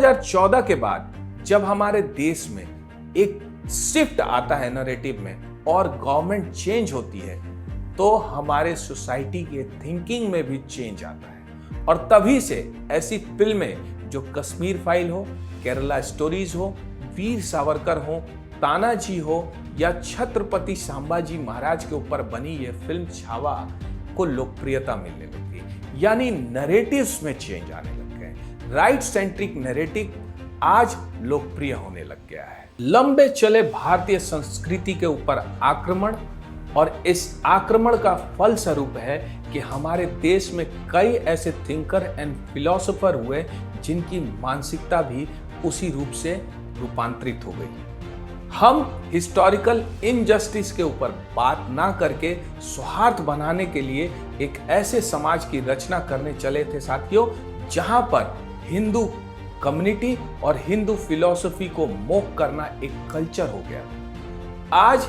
2014 के बाद जब हमारे देश में एक शिफ्ट आता है नैरेटिव में और गवर्नमेंट चेंज होती है तो हमारे सोसाइटी के थिंकिंग में भी चेंज आता है। और तभी से ऐसी फिल्में जो कश्मीर फाइल हो, केरला स्टोरीज हो, वीर सावरकर हो, तानाजी हो या छत्रपति संभाजी महाराज के ऊपर बनी ये फिल्म छावा को लोकप्रियता मिलने लगी। यानी नैरेटिव्स में चेंज आने लग गए। राइट सेंट्रिक नैरेटिव आज लोकप्रिय होने लग गया है। लंबे चले भारतीय संस्कृति के ऊपर आक्रमण और इस आक्रमण का फल स्वरूप है कि हमारे देश में कई ऐसे थिंकर एंड फिलोसोफर हुए जिनकी मानसिकता भी उसी रूप से रूपांतरित हो गई। हम हिस्टोरिकल इनजस्टिस के ऊपर बात ना करके सौहार्द बनाने के लिए एक ऐसे समाज की रचना करने चले थे साथियों, जहां पर हिंदू कम्युनिटी और हिंदू फिलॉसफी को मोक करना एक कल्चर हो गया। आज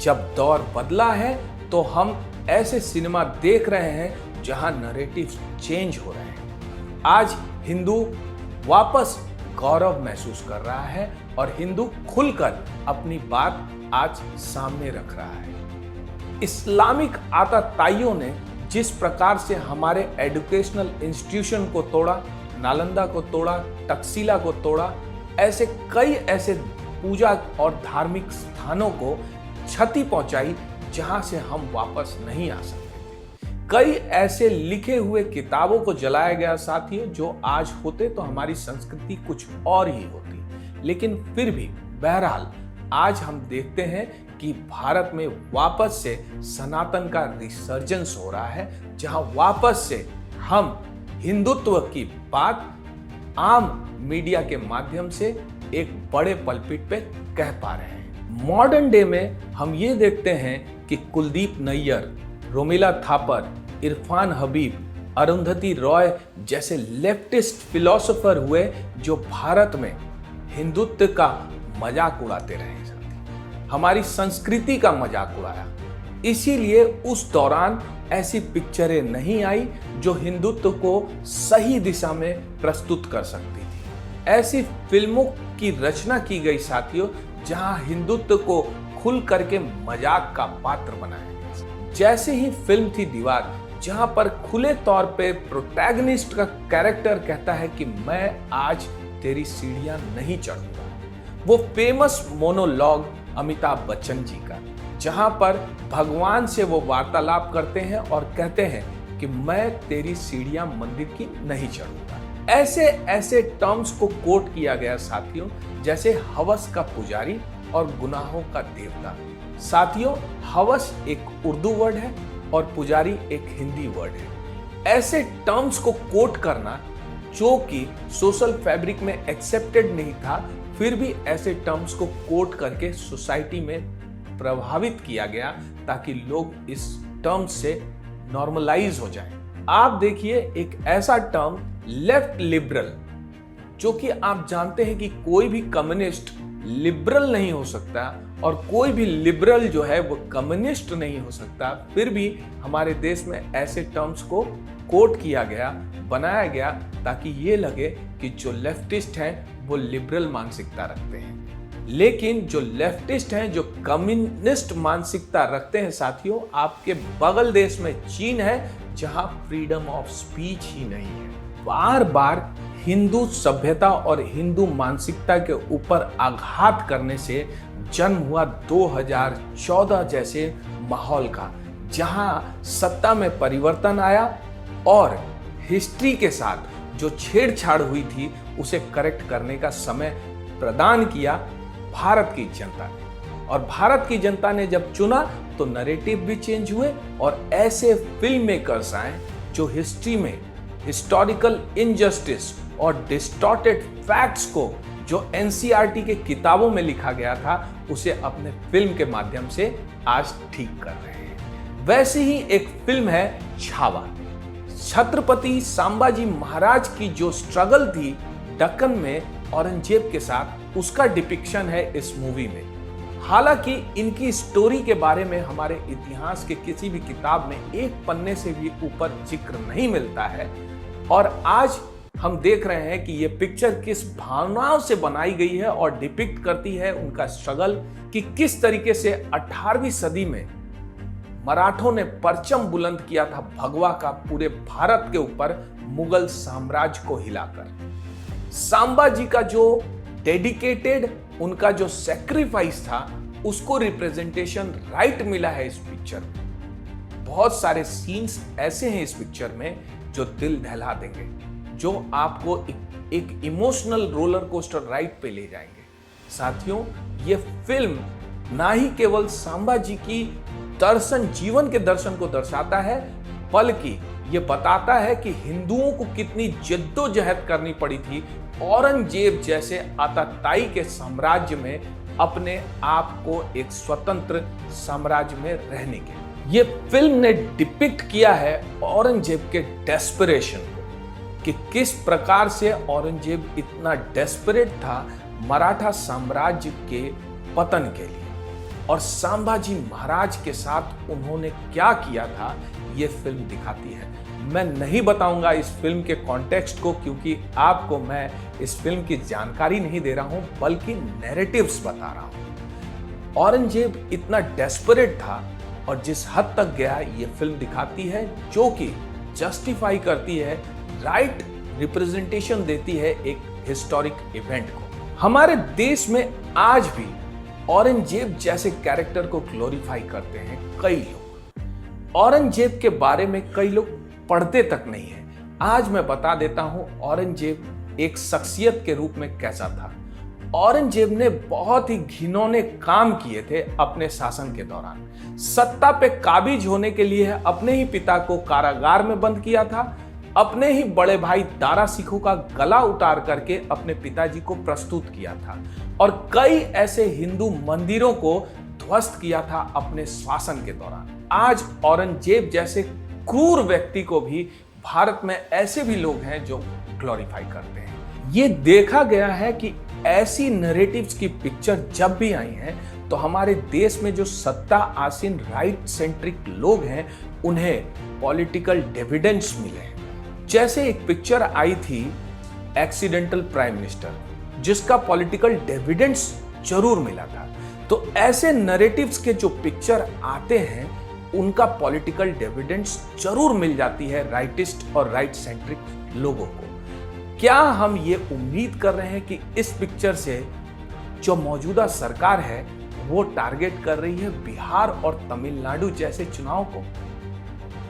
जब दौर बदला है तो हम ऐसे सिनेमा देख रहे हैं जहां नैरेटिव चेंज हो रहे हैं। आज हिंदू वापस गौरव महसूस कर रहा है और हिंदू खुलकर अपनी बात आज सामने रख रहा है। इस्लामिक आतताइयों ने जिस प्रकार से हमारे एजुकेशनल इंस्टीट्यूशन को तोड़ा, नालंदा को तोड़ा, तक्षशिला को तोड़ा, ऐसे कई ऐसे पूजा और धार्मिक स्थानों को क्षति पहुंचाई जहां से हम वापस नहीं आ सकते थे। कई ऐसे लिखे हुए किताबों को जलाया गया साथियों, जो आज होते तो हमारी संस्कृति कुछ और ही होती। लेकिन फिर भी बहरहाल आज हम देखते हैं कि भारत में वापस से सनातन का रिसर्जेंस हो रहा है, जहां वापस से हम हिंदुत्व की बात आम मीडिया के माध्यम से एक बड़े पलपिट पे कह पा रहे हैं। मॉडर्न डे में हम ये देखते हैं कि कुलदीप नैयर, रोमिला थापर, इरफान हबीब, अरुंधति रॉय जैसे लेफ्टिस्ट फिलोसोफर हुए जो भारत में हिंदुत्व का मजाक उड़ाते रहे, हमारी संस्कृति का मजाक उड़ाया। इसीलिए उस दौरान ऐसी पिक्चरें नहीं आई जो हिंदुत्व को सही दिशा में प्रस्तुत कर सकती थी। ऐसी फिल्मों की रचना की गई साथियों जहां हिंदुत्व को खुल करके मजाक का पात्र बनाया गया। जैसे ही फिल्म थी दीवार, जहां पर खुले तौर पे प्रोटैगनिस्ट का कैरेक्टर कहता है कि मैं आज तेरी सीढ़ियां नहीं चढ़ूंगा। वो फेमस मोनोलॉग अमिताभ बच्चन जी का, जहां पर भगवान से वो वार्तालाप करते हैं और कहते हैं कि मैं तेरी सीढ़ियां मंदिर की नहीं चढ़ूंगा। ऐसे ऐसे टर्म्स को कोट किया गया साथियों, जैसे हवस का पुजारी और गुनाहों का देवता। साथियों, हवस एक उर्दू वर्ड है और पुजारी एक हिंदी वर्ड है। ऐसे टर्म्स को कोट करना जो कि सोशल फैब्रिक में एक्सेप्टेड नहीं था, फिर भी ऐसे टर्म्स को कोट करके सोसाइटी में प्रभावित किया गया ताकि लोग इस टर्म से नॉर्मलाइज हो जाएं। आप देखिए एक ऐसा टर्म लेफ्ट लिबरल, जो कि आप जानते हैं कि कोई भी कम्युनिस्ट लिबरल नहीं हो सकता और कोई भी लिबरल जो है वो कम्युनिस्ट नहीं हो सकता, फिर भी हमारे देश में ऐसे टर्म्स को कोट किया गया, बनाया गया ताकि ये लगे कि जो लेफ्टिस्ट हैं वो लिबरल मानसिकता रखते हैं। लेकिन जो लेफ्टिस्ट हैं, जो कम्युनिस्ट मानसिकता रखते हैं साथियों, आपके बगल देश में चीन है, जहां फ्रीडम ऑफ स्पीच ही नहीं है। बार बार हिंदू सभ्यता और हिंदू मानसिकता के ऊपर आघात करने से जन्म हुआ 2014 जैसे माहौल का, जहां सत्ता में परिवर्तन आया और हिस्ट्री के साथ जो छेड़छाड़ हुई थी उसे करेक्ट करने का समय प्रदान किया भारत की जनता ने। और भारत की जनता ने जब चुना तो नैरेटिव भी चेंज हुए और ऐसे फिल्म मेकर्स आए जो हिस्ट्री में हिस्टोरिकल इनजस्टिस और डिस्टॉर्टेड फैक्ट्स को जो एनसीईआरटी के किताबों में लिखा गया था उसे अपने फिल्म के माध्यम से आज ठीक कर रहे हैं। वैसे ही एक फिल्म है छावा। छत्रपति संभाजी महाराज की जो स्ट्रगल थी दक्कन में औरंगजेब के साथ, उसका डिपिक्शन है इस मूवी में। हालांकि इनकी स्टोरी के बारे में हमारे इतिहास के किसी भी किताब में एक पन्ने से भी ऊपर जिक्र नहीं मिलता है और आज हम देख रहे हैं कि ये पिक्चर किस भावनाओं से बनाई गई है और डिपिक्ट करती है उनका स्ट्रगल कि किस तरीके से 18वीं सदी में मराठों ने परचम बुलंद किया था भगवा का पूरे भारत के ऊपर मुगल साम्राज्य को हिलाकर। सांबा जी का जो डेडिकेटेड, उनका जो सेक्रीफाइस था, उसको रिप्रेजेंटेशन राइट मिला है इस पिक्चर में। बहुत सारे सीन्स ऐसे हैं इस पिक्चर में जो दिल दहला देंगे, जो आपको एक इमोशनल रोलर कोस्टर राइड पे ले जाएंगे। साथियों, ये फिल्म ना ही केवल सांबा जी की जीवन के दर्शन को दर्शाता है, बल्कि ये बताता है कि हिंदुओं को कितनी जद्दोजहद करनी पड़ी थी औरंगजेब जैसे आताताई के साम्राज्य में अपने आप को एक स्वतंत्र साम्राज्य में रहने के। ये फिल्म ने डिपिक्ट किया है औरंगजेब के डेस्परेशन को, कि किस प्रकार से औरंगजेब इतना डेस्परेट था मराठा साम्राज्य के पतन के लिए, और संभाजी महाराज के साथ उन्होंने क्या किया था ये फिल्म दिखाती है। मैं नहीं बताऊंगा इस फिल्म के कॉन्टेक्स्ट को, क्योंकि आपको मैं इस फिल्म की जानकारी नहीं दे रहा हूं, बल्कि नैरेटिव्स बता रहा हूं। औरंगजेब इतना डेस्परेट था और जिस हद तक गया ये फिल्म दिखाती है, जो कि जस्टिफाई करती है, राइट रिप्रेजेंटेशन देती है एक हिस्टोरिक इवेंट को। हमारे देश में आज भी औरंगजेब जैसे कैरेक्टर को ग्लोरीफाई करते हैं कई लोग। औरंगजेब के बारे में कई लोग पढ़ते तक नहीं है। आज मैं बता देता हूं औरंगजेब एक शख्सियत के रूप में कैसा था। औरंगजेब ने बहुत ही घिनौने काम किए थे अपने शासन के दौरान। सत्ता पे काबिज होने के लिए अपने ही पिता को कारागार में बंद किया था, अपने ही बड़े भाई दारा सिखों का गला उतार करके अपने पिताजी को प्रस्तुत किया था, और कई ऐसे हिंदू मंदिरों को ध्वस्त किया था अपने शासन के दौरान। आज औरंगजेब जैसे क्रूर व्यक्ति को भी भारत में ऐसे भी लोग हैं जो ग्लोरीफाई करते हैं। ये देखा गया है कि ऐसी नैरेटिव्स की पिक्चर जब भी आई हैं, तो हमारे देश में जो सत्ता आसीन राइट सेंट्रिक लोग हैं, उन्हें पॉलिटिकल डिविडेंड्स मिले हैं। जैसे एक पिक्चर आई थी एक्सीडेंटल प्राइम मिनिस्टर, जिसका पॉलिटिकल डिविडेंड्स जरूर मिला था। तो ऐसे नैरेटिव्स के जो पिक्चर आते हैं, उनका पॉलिटिकल डिविडेंड्स जरूर मिल जाती है राइटिस्ट और राइट सेंट्रिक लोगों को। क्या हम ये उम्मीद कर रहे हैं कि इस पिक्चर से जो मौजूदा सरकार है वो टारगेट कर रही है बिहार और तमिलनाडु जैसे चुनाव को?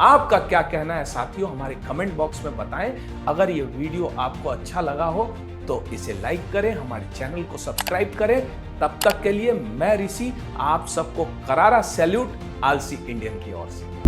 आपका क्या कहना है साथियों, हमारे कमेंट बॉक्स में बताएं। अगर ये वीडियो आपको अच्छा लगा हो तो इसे लाइक करें, हमारे चैनल को सब्सक्राइब करें। तब तक के लिए मैं ऋषि आप सबको करारा सैल्यूट आलसी इंडियन की ओर से।